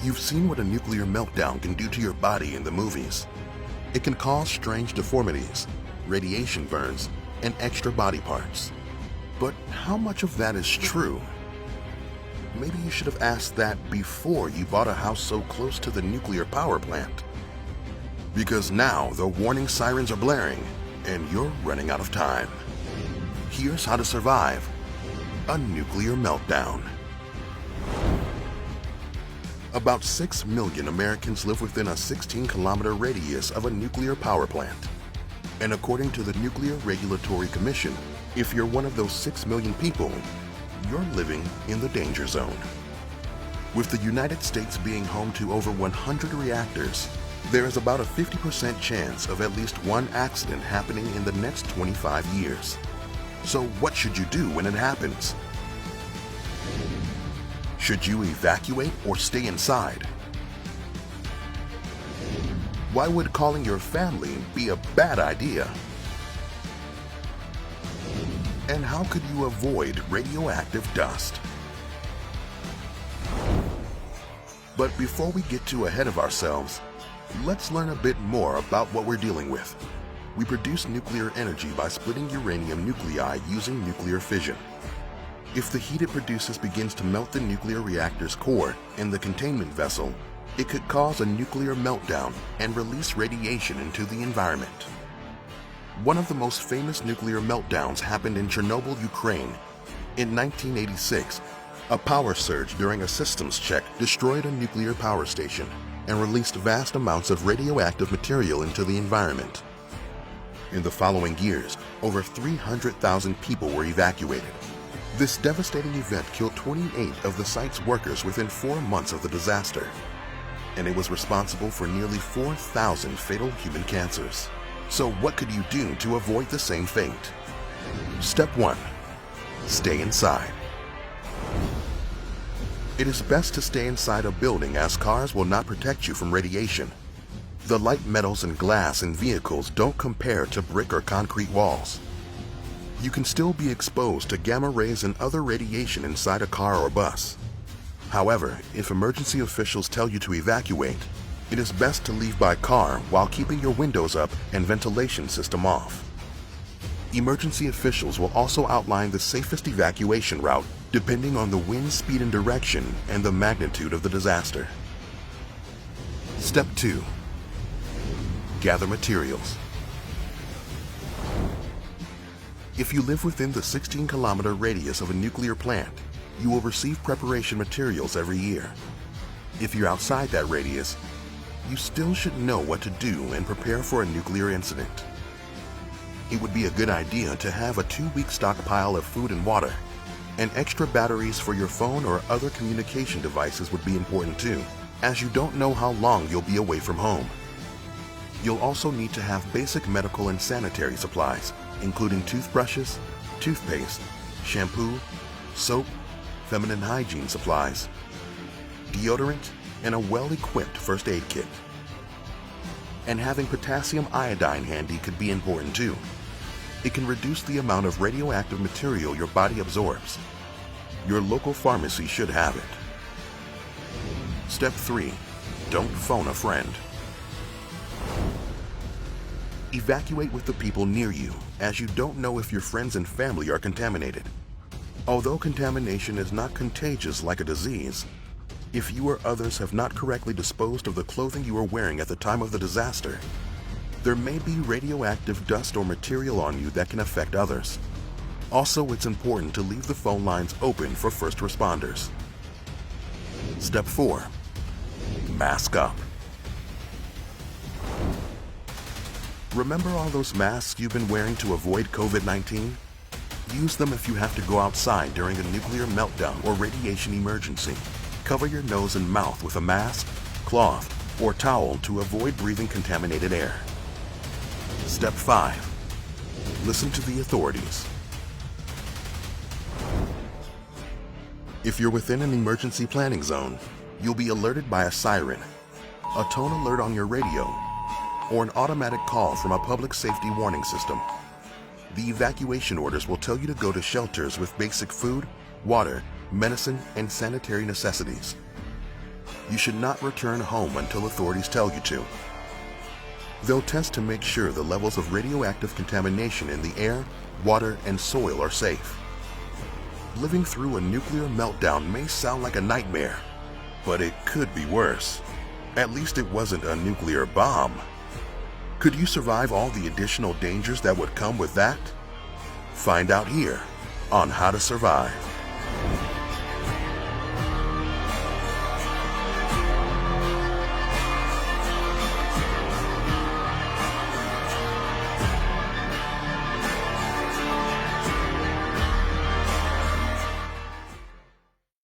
You've seen what a nuclear meltdown can do to your body in the movies. It can cause strange deformities, radiation burns, and extra body parts. But how much of that is true? Maybe you should have asked that before you bought a house so close to the nuclear power plant. Because now the warning sirens are blaring and you're running out of time. Here's how to survive a nuclear meltdown. About 6 million Americans live within a 16-kilometer radius of a nuclear power plant. And according to the Nuclear Regulatory Commission, if you're one of those 6 million people, you're living in the danger zone. With the United States being home to over 100 reactors, there is about a 50% chance of at least one accident happening in the next 25 years. So what should you do when it happens? Should you evacuate or stay inside? Why would calling your family be a bad idea? And how could you avoid radioactive dust? But before we get too ahead of ourselves, let's learn a bit more about what we're dealing with. We produce nuclear energy by splitting uranium nuclei using nuclear fission. If the heat it produces begins to melt the nuclear reactor's core in the containment vessel, it could cause a nuclear meltdown and release radiation into the environment. One of the most famous nuclear meltdowns happened in Chernobyl, Ukraine. In 1986, a power surge during a systems check destroyed a nuclear power station and released vast amounts of radioactive material into the environment. In the following years, over 300,000 people were evacuated. This devastating event killed 28 of the site's workers within 4 months of the disaster, and it was responsible for nearly 4,000 fatal human cancers. So what could you do to avoid the same fate? Step 1. Stay inside. It is best to stay inside a building as cars will not protect you from radiation. The light metals and glass in vehicles don't compare to brick or concrete walls. You can still be exposed to gamma rays and other radiation inside a car or bus. However, if emergency officials tell you to evacuate, it is best to leave by car while keeping your windows up and ventilation system off. Emergency officials will also outline the safest evacuation route depending on the wind speed and direction and the magnitude of the disaster. Step 2. Gather materials. If you live within the 16-kilometer radius of a nuclear plant, you will receive preparation materials every year. If you're outside that radius, you still should know what to do and prepare for a nuclear incident. It would be a good idea to have a 2-week stockpile of food and water, and extra batteries for your phone or other communication devices would be important too, as you don't know how long you'll be away from home. You'll also need to have basic medical and sanitary supplies, including toothbrushes, toothpaste, shampoo, soap, feminine hygiene supplies, deodorant, and a well-equipped first aid kit. And having potassium iodine handy could be important too. It can reduce the amount of radioactive material your body absorbs. Your local pharmacy should have it. Step 3. Don't phone a friend. Evacuate with the people near you, as you don't know if your friends and family are contaminated. Although contamination is not contagious like a disease, if you or others have not correctly disposed of the clothing you were wearing at the time of the disaster, there may be radioactive dust or material on you that can affect others. Also, it's important to leave the phone lines open for first responders. Step 4. Mask up. Remember all those masks you've been wearing to avoid COVID-19? Use them if you have to go outside during a nuclear meltdown or radiation emergency. Cover your nose and mouth with a mask, cloth, or towel to avoid breathing contaminated air. Step 5. Listen to the authorities. If you're within an emergency planning zone, you'll be alerted by a siren, a tone alert on your radio, or an automatic call from a public safety warning system. The evacuation orders will tell you to go to shelters with basic food, water, medicine, and sanitary necessities. you should not return home until authorities tell you to. They'll test to make sure the levels of radioactive contamination in the air, water, and soil are safe. Living through a nuclear meltdown may sound like a nightmare, but it could be worse. At least it wasn't a nuclear bomb. Could you survive all the additional dangers that would come with that? Find out here on How to Survive.